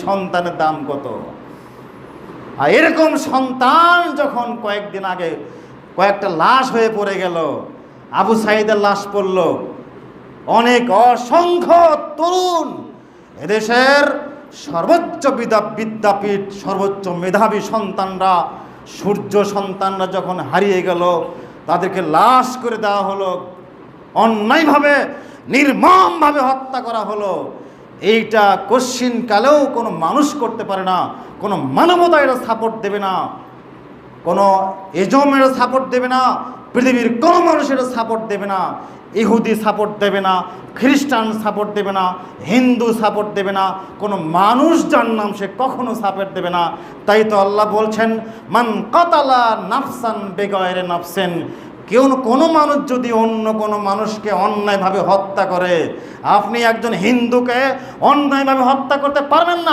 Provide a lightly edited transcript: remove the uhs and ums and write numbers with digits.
সন্তানের দাম কত। আর এরকম সন্তান যখন কয়েকদিন আগে কয়েকটা লাশ হয়ে পড়ে গেল, আবু সাঈদের লাশ পড়ল, অনেক অসংখ্য তরুণ এদেশের সর্বোচ্চ বিদ্যাপীঠ সর্বোচ্চ মেধাবী সন্তানরা, সূর্য সন্তানরা যখন হারিয়ে গেল, তাদেরকে লাশ করে দেওয়া হলো, অন্যায়ভাবে নির্মমভাবে হত্যা করা হলো। এইটা কশ্চিনকালেও কোনো মানুষ করতে পারে না, কোনো মানবতা এটা সাপোর্ট দেবে না, কোনো এজম এটা সাপোর্ট দেবে না, পৃথিবীর কোনো মানুষ এটা সাপোর্ট দেবে না। ইহুদি সাপোর্ট দেবে না, খ্রিস্টান সাপোর্ট দেবে না, হিন্দু সাপোর্ট দেবে না, কোনো মানুষ যার নাম সে কখনো সাপোর্ট দেবে না। তাই তো আল্লাহ বলছেন, মান কাতালা নাফসান বেগায়রে নাফসেন, কোনো মানুষ যদি অন্য কোনো মানুষকে অন্যায়ভাবে হত্যা করে, আপনি একজন হিন্দুকে অন্যায়ভাবে হত্যা করতে পারবেন না।